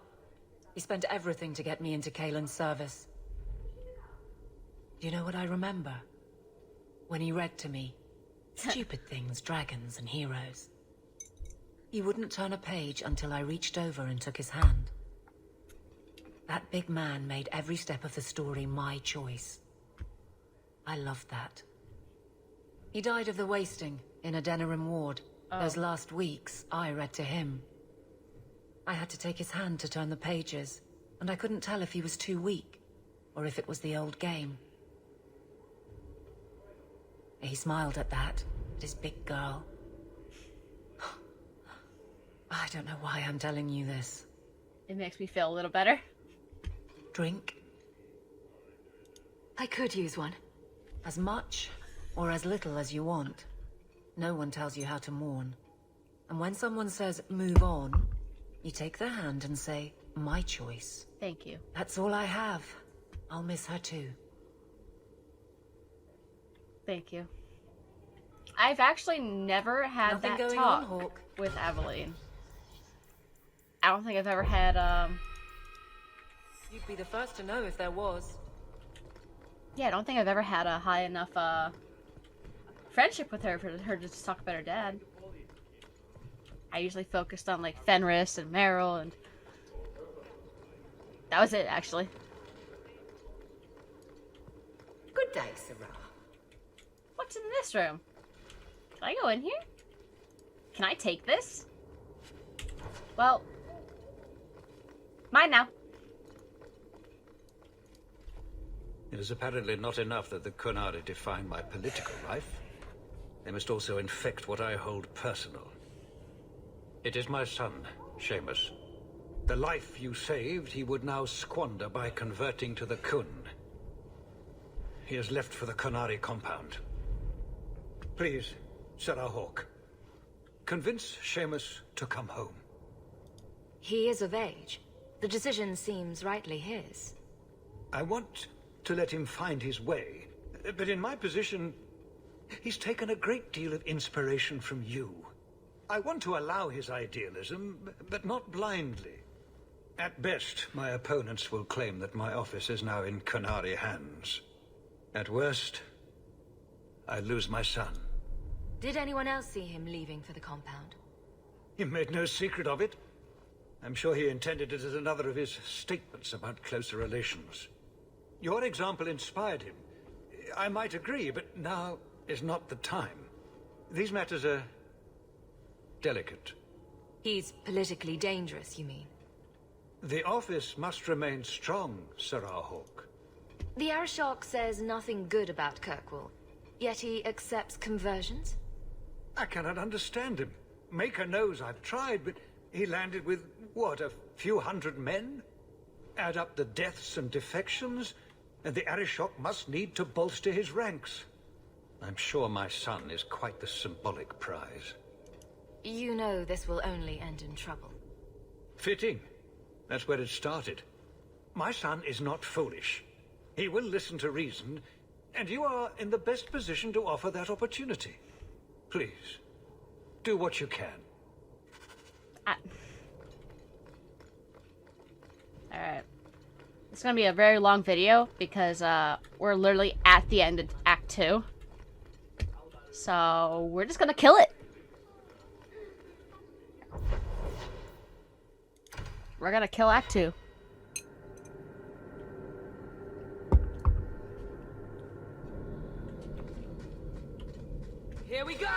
He spent everything to get me into Kaelin's service. Do you know what I remember? When he read to me, stupid things, dragons and heroes. He wouldn't turn a page until I reached over and took his hand. That big man made every step of the story my choice. I loved that. He died of the wasting in a Denerim ward. Those last weeks, I read to him. I had to take his hand to turn the pages, and I couldn't tell if he was too weak, or if it was the old game. He smiled at that, at his big girl. I don't know why I'm telling you this. It makes me feel a little better. Drink? I could use one. As much or as little as you want. No one tells you how to mourn. And when someone says, move on, you take their hand and say, my choice. Thank you. That's all I have. I'll miss her too. Thank you. I've actually never had Nothing that going talk on, Hawk. with Aveline. I don't think I've ever had, You'd be the first to know if there was. Yeah, I don't think I've ever had a high enough, friendship with her for her to just talk about her dad. I usually focused on, like, Fenris and Meryl, and... that was it, actually. Good day, Sarah. What's in this room? Can I go in here? Can I take this? Well... mine now. It is apparently not enough that the Kunari define my political life. They must also infect what I hold personal. It is my son, Seamus. The life you saved, he would now squander by converting to the Kun. He has left for the Kunari compound. Please, Sarah Hawk, convince Seamus to come home. He is of age. The decision seems rightly his. I want to let him find his way, but in my position, he's taken a great deal of inspiration from you. I want to allow his idealism, but not blindly. At best, my opponents will claim that my office is now in Kunari hands. At worst, I lose my son. Did anyone else see him leaving for the compound? He made no secret of it. I'm sure he intended it as another of his statements about closer relations. Your example inspired him. I might agree, but now is not the time. These matters are delicate. He's politically dangerous, you mean? The office must remain strong, Sarah Hawke. The Arishok says nothing good about Kirkwall, yet he accepts conversions? I cannot understand him. Maker knows I've tried, but he landed with, what, a few hundred men? Add up the deaths and defections, and the Arishok must need to bolster his ranks. I'm sure my son is quite the symbolic prize. You know this will only end in trouble. Fitting. That's where it started. My son is not foolish. He will listen to reason, and you are in the best position to offer that opportunity. Please, do what you can. Alright. It's gonna be a very long video because we're literally at the end of Act 2. So we're just gonna kill it. We're gonna kill Act 2. Here we go!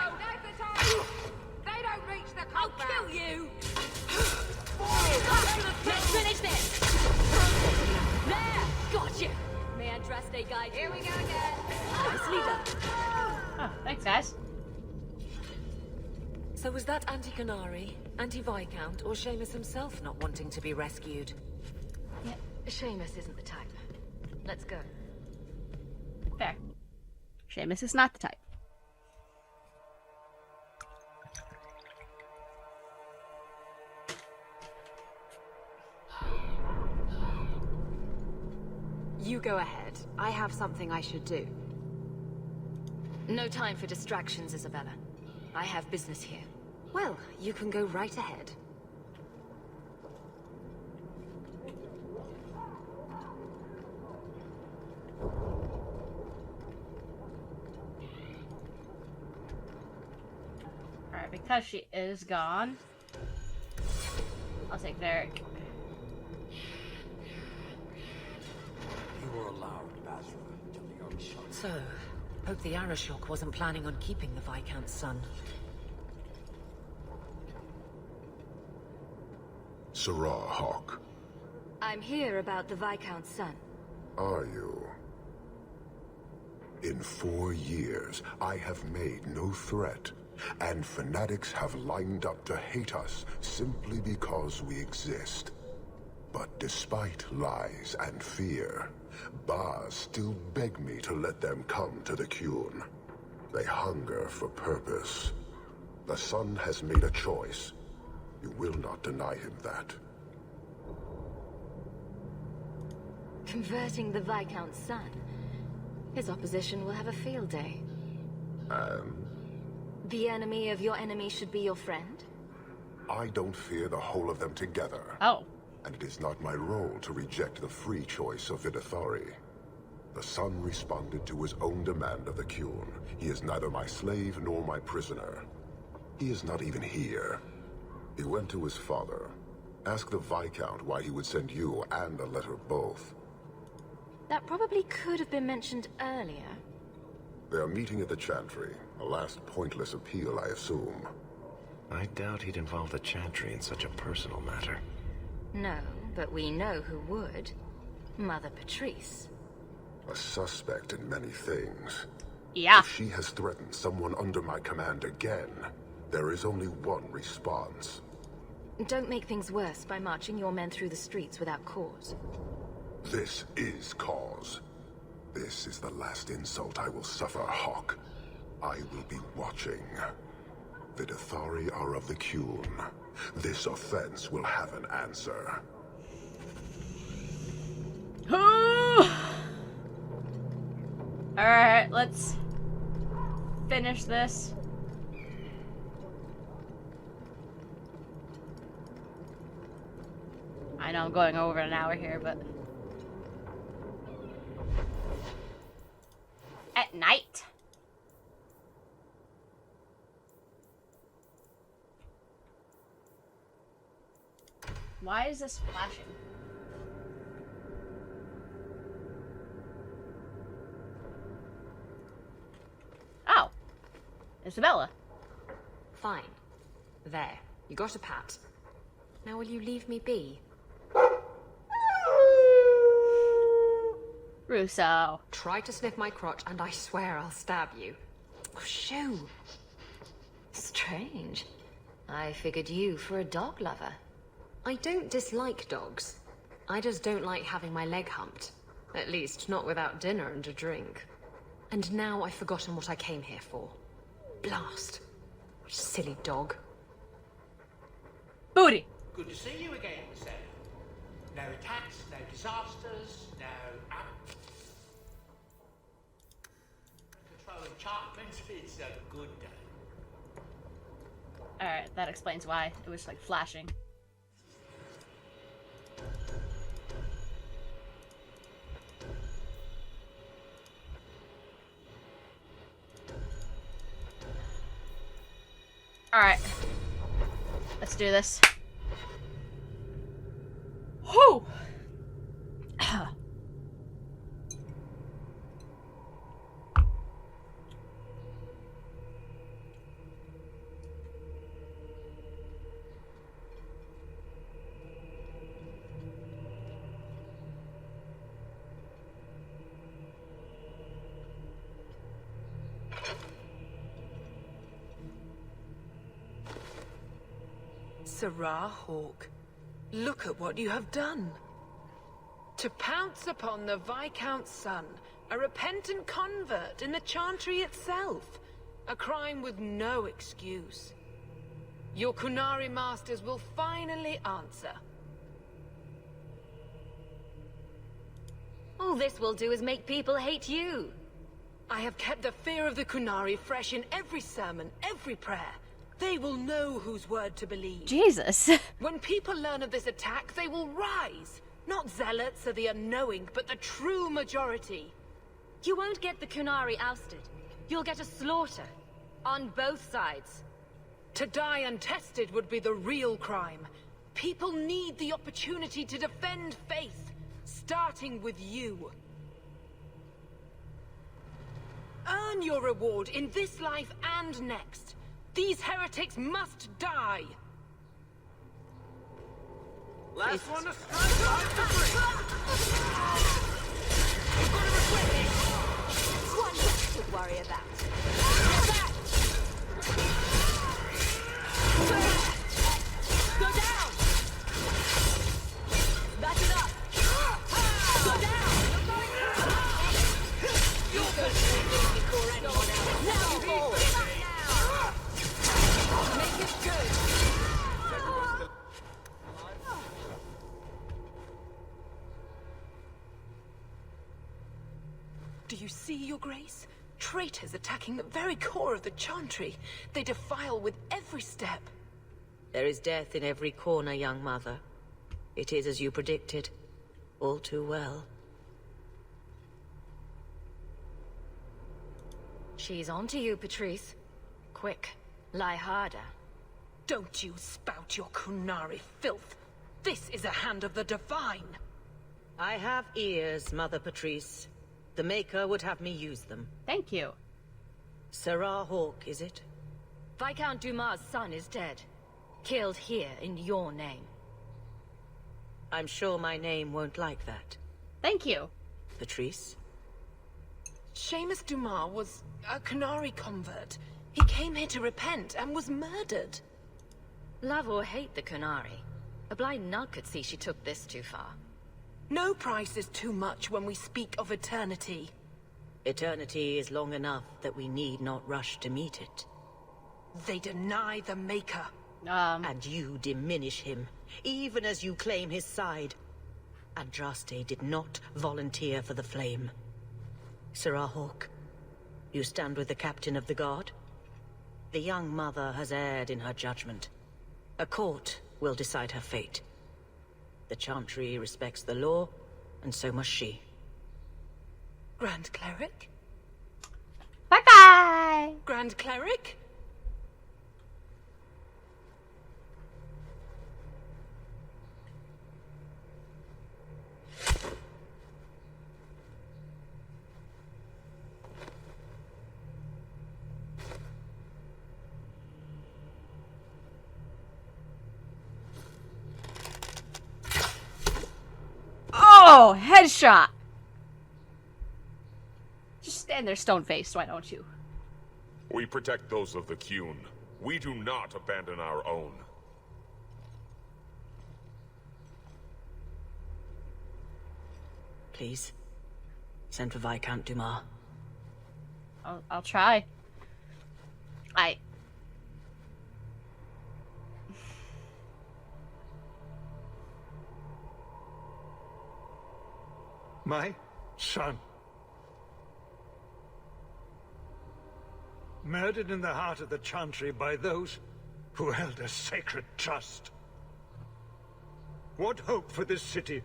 They don't reach the compound! I'll kill you! Let's finish this! There! Got you! May Andraste guide you. Here we go again! Nicely done. Oh, thanks, guys. So was that Anti-Canary, Anti-Viscount, or Seamus himself not wanting to be rescued? Yeah, Seamus isn't the type. Let's go. Fair. Seamus is not the type. You go ahead. I have something I should do. No time for distractions, Isabella. I have business here. Well, you can go right ahead. Alright, because she is gone, I'll take Varric. You were allowed, Basra, till the Arishok. So, hope the Arishok wasn't planning on keeping the Viscount's son. Sarah Hawke. I'm here about the Viscount's son. Are you? In 4 years, I have made no threat, and fanatics have lined up to hate us simply because we exist. But despite lies and fear, Baz still beg me to let them come to the Qun. They hunger for purpose. The son has made a choice. You will not deny him that. Converting the Viscount's son. His opposition will have a field day. And? The enemy of your enemy should be your friend? I don't fear the whole of them together. Oh. And it is not my role to reject the free choice of Vidithari. The son responded to his own demand of the Qun. He is neither my slave nor my prisoner. He is not even here. He went to his father. Ask the Viscount why he would send you and a letter both. That probably could have been mentioned earlier. They are meeting at the Chantry. A last pointless appeal, I assume. I doubt he'd involve the Chantry in such a personal matter. No, but we know who would. Mother Patrice. A suspect in many things. Yeah. If she has threatened someone under my command again, there is only one response. Don't make things worse by marching your men through the streets without cause. This is cause. This is the last insult I will suffer, Hawke. I will be watching. The Vidithari are of the Qun. This offense will have an answer. Alright, let's finish this. I know I'm going over an hour here, but... At night. Why is this flashing? Oh. Isabella. Fine. There. You got a pat. Now will you leave me be? Russo. Try to sniff my crotch and I swear I'll stab you. Oh, shoo. Strange. I figured you for a dog lover. I don't dislike dogs. I just don't like having my leg humped. At least, not without dinner and a drink. And now I've forgotten what I came here for. Blast. Silly dog. Booty! Good to see you again, Sarah. No attacks, no disasters, no... Control enchantments, it's a good day. Alright, that explains why. It was like flashing. Alright. Let's do this. Whew! Sarah Hawke, look at what you have done. To pounce upon the Viscount's son, a repentant convert in the Chantry itself, a crime with no excuse. Your Kunari masters will finally answer. All this will do is make people hate you. I have kept the fear of the Kunari fresh in every sermon, every prayer. They will know whose word to believe. Jesus. When people learn of this attack, they will rise. Not zealots or the unknowing, but the true majority. You won't get the Kunari ousted. You'll get a slaughter. On both sides. To die untested would be the real crime. People need the opportunity to defend faith, starting with you. Earn your reward in this life and next. These heretics must die! Last one to strike! One less to worry about. Go down! Back it up! Go down! You're going to take this before anyone else. Now forward! Make it good! Do you see, Your Grace? Traitors attacking the very core of the Chantry. They defile with every step. There is death in every corner, young mother. It is as you predicted. All too well. She's on to you, Patrice. Quick, lie harder. Don't you spout your Kunari filth. This is a hand of the Divine. I have ears, Mother Patrice. The Maker would have me use them. Thank you. Sarah Hawke, is it? Viscount Dumas' son is dead. Killed here in your name. I'm sure my name won't like that. Thank you. Patrice? Seamus Dumas was a Kunari convert. He came here to repent and was murdered. Love or hate the Kunari, a blind nut could see she took this too far. No price is too much when we speak of eternity. Eternity is long enough that we need not rush to meet it. They deny the Maker. And you diminish him, even as you claim his side. Andraste did not volunteer for the flame. Sarah Hawke, you stand with the captain of the guard? The young mother has erred in her judgment. A court will decide her fate. The Chantry respects the law, and so must she. Grand Cleric? Bye-bye! Grand Cleric? Oh, headshot. Just stand there stone-faced, why don't you? We protect those of the Qun. We do not abandon our own. Please, send for Viscount Dumas. I'll try. My son. Murdered in the heart of the Chantry by those who held a sacred trust. What hope for this city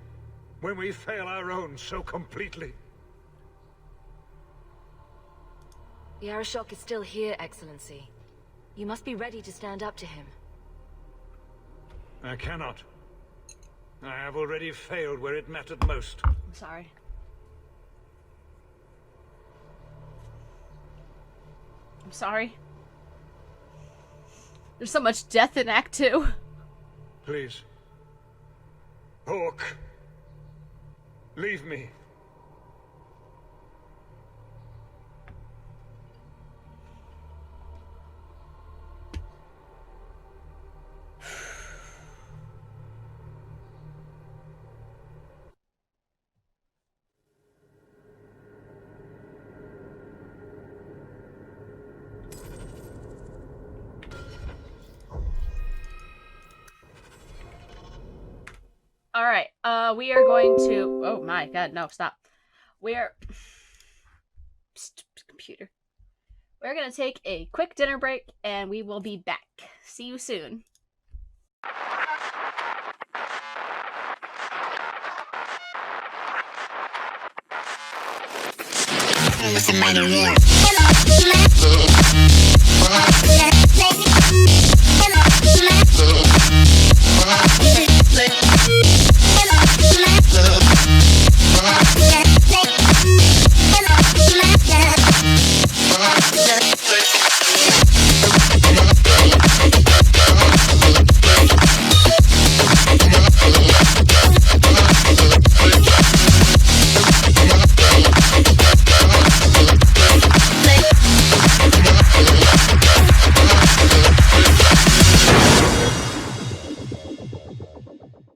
when we fail our own so completely? The Arashok is still here, Excellency. You must be ready to stand up to him. I cannot. I have already failed where it mattered most. I'm sorry. I'm sorry. There's so much death in Act 2. Please. Hawk. Leave me. Alright, we are going to... Oh my god, no, stop. We're... Computer. We're gonna take a quick dinner break, and we will be back. See you soon. Let's